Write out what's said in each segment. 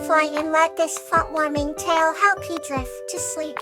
Fly and let this heartwarming tale help you drift to sleep.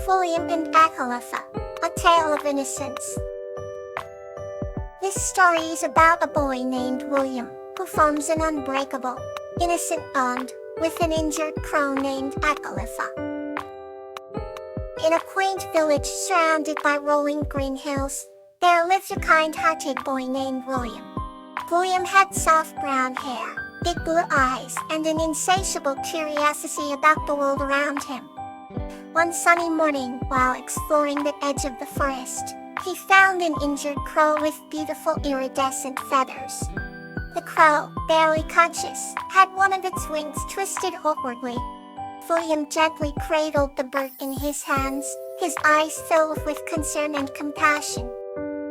William and Acalypha, A Tale of Innocence. This story is about a boy named William, who forms an unbreakable, innocent bond with an injured crow named Acalypha. In a quaint village surrounded by rolling green hills, there lived a kind-hearted boy named William. William had soft brown hair, big blue eyes, and an insatiable curiosity about the world around him. One sunny morning, while exploring the edge of the forest, he found an injured crow with beautiful iridescent feathers. The crow, barely conscious, had one of its wings twisted awkwardly. William gently cradled the bird in his hands, his eyes filled with concern and compassion.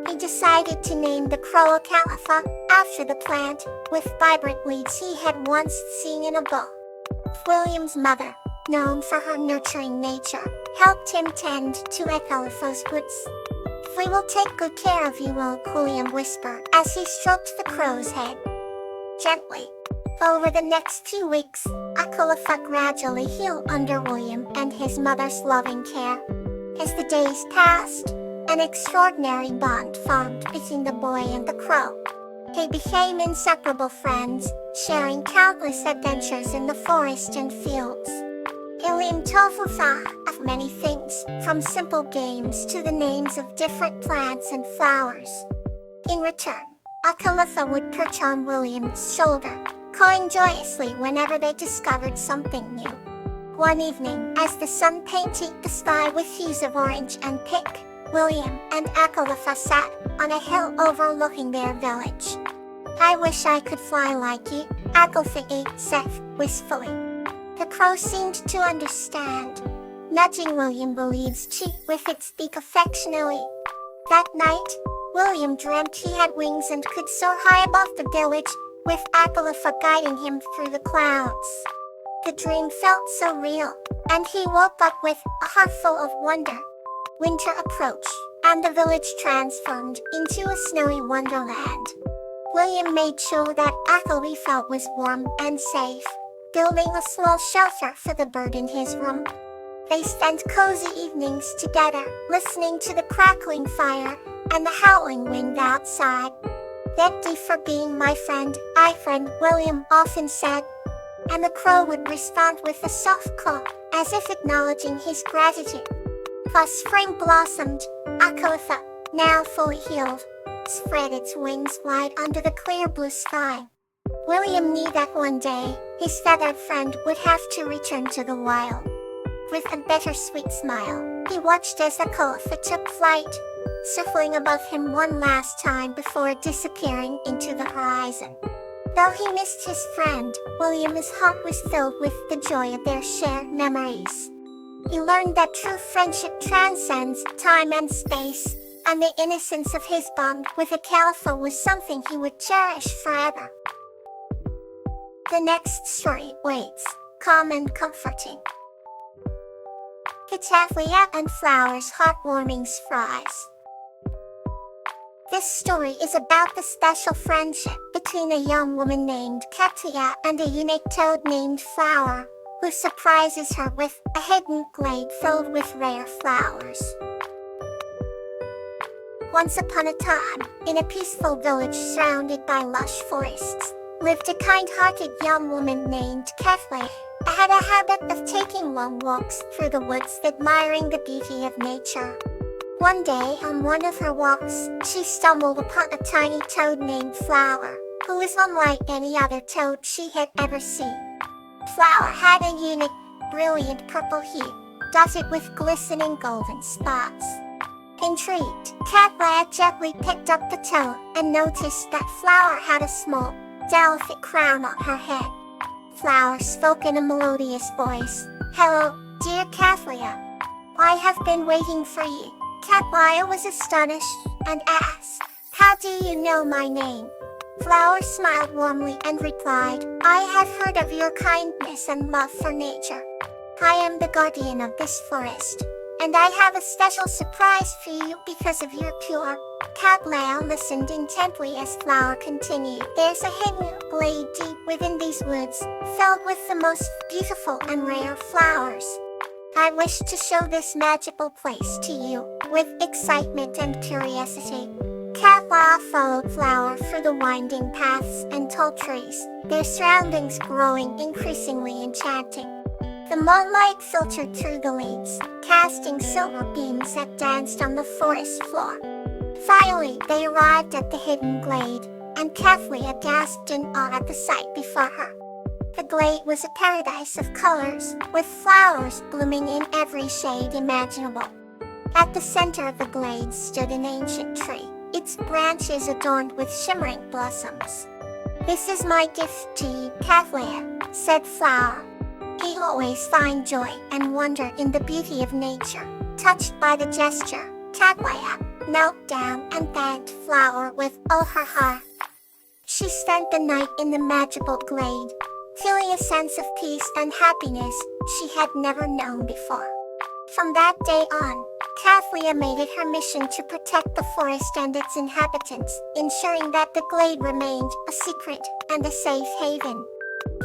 He decided to name the crow Acalypha, after the plant, with vibrant leaves he had once seen in a book. William's mother, known for her nurturing nature, helped him tend to Acalypha's roots. "We will take good care of you," William whispered as he stroked the crow's head gently. Over the next few weeks, Acalypha gradually healed under William and his mother's loving care. As the days passed, an extraordinary bond formed between the boy and the crow. They became inseparable friends, sharing countless adventures in the forest and fields. William told of many things, from simple games to the names of different plants and flowers. In return, Acalypha would perch on William's shoulder, cawing joyously whenever they discovered something new. One evening, as the sun painted the sky with hues of orange and pink, William and Acalypha sat on a hill overlooking their village. "I wish I could fly like you," Acalypha said wistfully. The crow seemed to understand, nudging William's leaves cheek with its beak affectionately. That night, William dreamt he had wings and could soar high above the village, with Acalypha guiding him through the clouds. The dream felt so real, and he woke up with a heart full of wonder. Winter approached, and the village transformed into a snowy wonderland. William made sure that Acalypha was warm and safe, building a small shelter for the bird in his room. They spent cozy evenings together, listening to the crackling fire and the howling wind outside. "Thank you for being my friend, William often said. And the crow would respond with a soft caw, as if acknowledging his gratitude. As spring blossomed, Acalypha, now fully healed, spread its wings wide under the clear blue sky. William knew that one day, his feathered friend would have to return to the wild. With a bittersweet smile, he watched as Acalypha took flight, circling above him one last time before disappearing into the horizon. Though he missed his friend, William's heart was filled with the joy of their shared memories. He learned that true friendship transcends time and space, and the innocence of his bond with Acalypha was something he would cherish forever. The next story waits, calm and comforting. Cattleya and Flower's Heartwarming Surprise. This story is about the special friendship between a young woman named Katia and a unique toad named Flower, who surprises her with a hidden glade filled with rare flowers. Once upon a time, in a peaceful village surrounded by lush forests, lived a kind-hearted young woman named Kathleen. Had a habit of taking long walks through the woods, admiring the beauty of nature. One day, on one of her walks, she stumbled upon a tiny toad named Flower, who was unlike any other toad she had ever seen. Flower had a unique, brilliant purple hue, dotted with glistening golden spots. Intrigued, Kathleen gently picked up the toad and noticed that Flower had a small, delicate crown on her head. Flower spoke in a melodious voice. "Hello, dear Kathleen. I have been waiting for you." Kathleen was astonished and asked, "How do you know my name?" Flower smiled warmly and replied, "I have heard of your kindness and love for nature. I am the guardian of this forest, and I have a special surprise for you because of your pure, Kawaii listened intently as Flower continued. There's a hidden glade deep within these woods, filled with the most beautiful and rare flowers. I wish to show this magical place to you, with excitement and curiosity. Kawaii followed Flower through the winding paths and tall trees, their surroundings growing increasingly enchanting. The moonlight filtered through the leaves, casting silver beams that danced on the forest floor. Finally, they arrived at the hidden glade, and Kawaii gasped in awe at the sight before her. The glade was a paradise of colors, with flowers blooming in every shade imaginable. At the center of the glade stood an ancient tree, its branches adorned with shimmering blossoms. "This is my gift to you, Kawaii," said Flower. He always find joy and wonder in the beauty of nature. Touched by the gesture, Kawaii knelt down and thanked Flower with all her heart. She spent the night in the magical glade, feeling a sense of peace and happiness she had never known before. From that day on, Kawaii made it her mission to protect the forest and its inhabitants, ensuring that the glade remained a secret and a safe haven.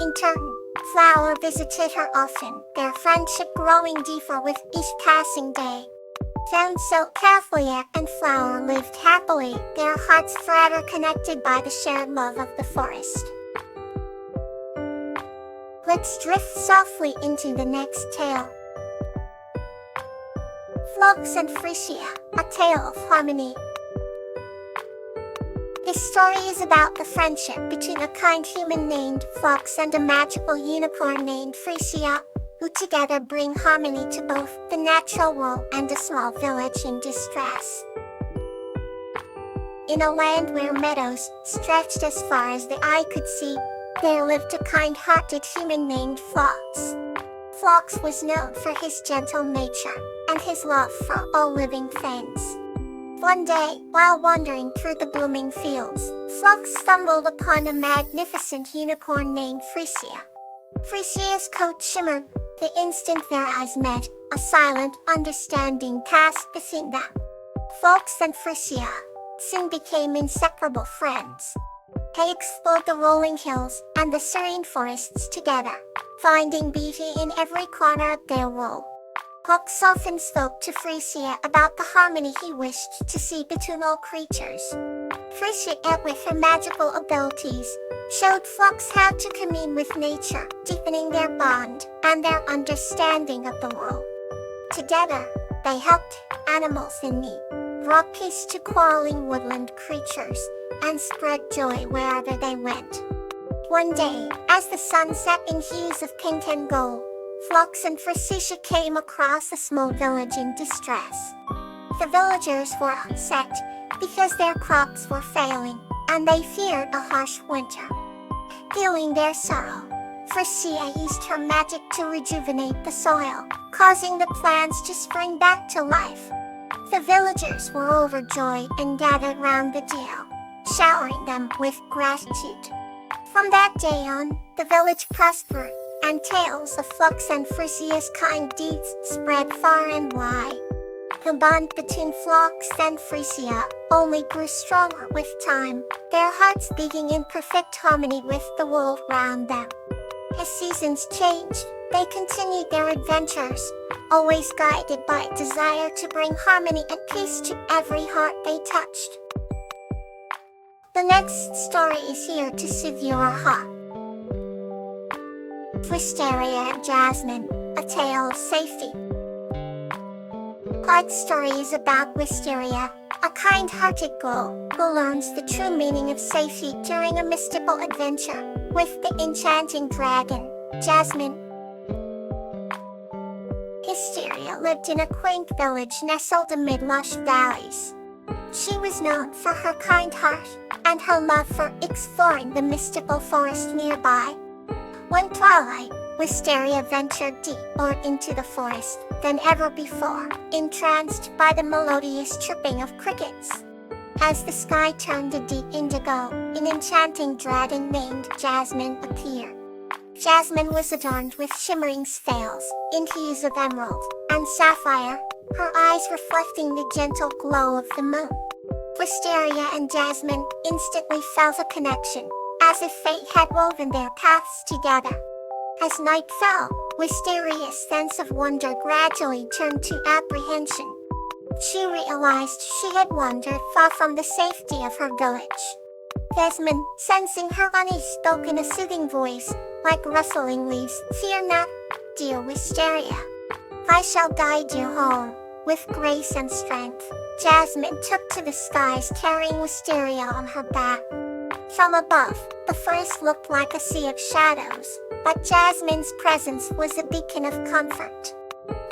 In turn, Flower visited her often, their friendship growing deeper with each passing day. And so Kawaii and Flower lived happily, their hearts forever connected by the shared love of the forest. Let's drift softly into the next tale. Phlox and Frisia, a tale of harmony. This story is about the friendship between a kind human named Phlox and a magical unicorn named Frisia, who together bring harmony to both the natural world and a small village in distress. In a land where meadows stretched as far as the eye could see, there lived a kind-hearted human named Phlox. Phlox was known for his gentle nature and his love for all living things. One day, while wandering through the blooming fields, Phlox stumbled upon a magnificent unicorn named Frisia. Frisia's coat shimmered the instant their eyes met, a silent understanding passed between them. Phlox and Frisia soon became inseparable friends. They explored the rolling hills and the serene forests together, finding beauty in every corner of their world. Phlox often spoke to Frisia about the harmony he wished to see between all creatures. Frisia, with her magical abilities, showed Phlox how to commune with nature, deepening their bond and their understanding of the world. Together, they helped animals in need, brought peace to quarreling woodland creatures, and spread joy wherever they went. One day, as the sun set in hues of pink and gold, Phlox and Frisia came across a small village in distress. The villagers were upset because their crops were failing, and they feared a harsh winter. Feeling their sorrow, Frisia used her magic to rejuvenate the soil, causing the plants to spring back to life. The villagers were overjoyed and gathered round the deer, showering them with gratitude. From that day on, the village prospered, and tales of Phlox and Frisia's kind deeds spread far and wide. The bond between Phlox and Frisia only grew stronger with time, their hearts beating in perfect harmony with the world around them. As seasons changed, they continued their adventures, always guided by a desire to bring harmony and peace to every heart they touched. The next story is here to soothe your heart. Wisteria and Jasmine, a tale of safety. Our story is about Wisteria, a kind-hearted girl who learns the true meaning of safety during a mystical adventure with the enchanting dragon, Jasmine. Wisteria lived in a quaint village nestled amid lush valleys. She was known for her kind heart and her love for exploring the mystical forest nearby. One twilight, Wisteria ventured deeper into the forest than ever before, entranced by the melodious chirping of crickets. As the sky turned to deep indigo, an enchanting dragon named Jasmine appeared. Jasmine was adorned with shimmering scales, in hues of emerald and sapphire, her eyes reflecting the gentle glow of the moon. Wisteria and Jasmine instantly felt a connection, as if fate had woven their paths together. As night fell, Wisteria's sense of wonder gradually turned to apprehension. She realized she had wandered far from the safety of her village. Jasmine, sensing her unease, spoke in a soothing voice, like rustling leaves. "Fear not, dear Wisteria. I shall guide you home, with grace and strength." Jasmine took to the skies, carrying Wisteria on her back. From above, the forest looked like a sea of shadows, but Jasmine's presence was a beacon of comfort.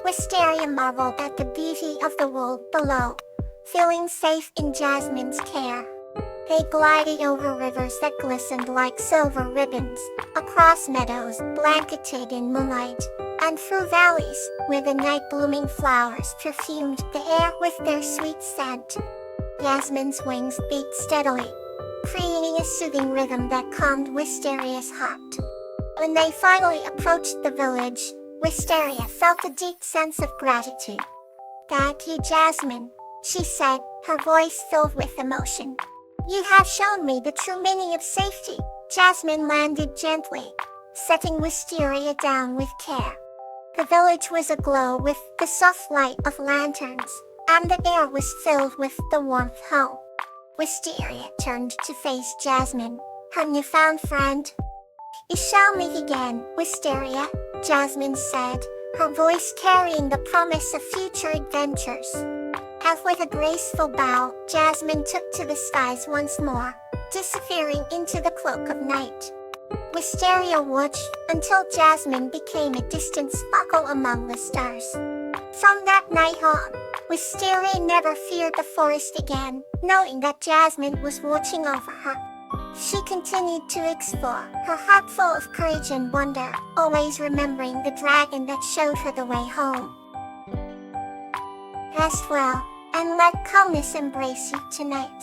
Wisteria marveled at the beauty of the world below, feeling safe in Jasmine's care. They glided over rivers that glistened like silver ribbons, across meadows blanketed in moonlight, and through valleys where the night-blooming flowers perfumed the air with their sweet scent. Jasmine's wings beat steadily, creating a soothing rhythm that calmed Wisteria's heart. When they finally approached the village, Wisteria felt a deep sense of gratitude. "Thank you, Jasmine," she said, her voice filled with emotion. "You have shown me the true meaning of safety." Jasmine landed gently, setting Wisteria down with care. The village was aglow with the soft light of lanterns, and the air was filled with the warmth of home. Wisteria turned to face Jasmine, her newfound friend. "You shall meet again, Wisteria," Jasmine said, her voice carrying the promise of future adventures. And with a graceful bow, Jasmine took to the skies once more, disappearing into the cloak of night. Wisteria watched until Jasmine became a distant sparkle among the stars. From that night on, Wisteria never feared the forest again, knowing that Jasmine was watching over her. She continued to explore, her heart full of courage and wonder, always remembering the dragon that showed her the way home. Rest well, and let calmness embrace you tonight.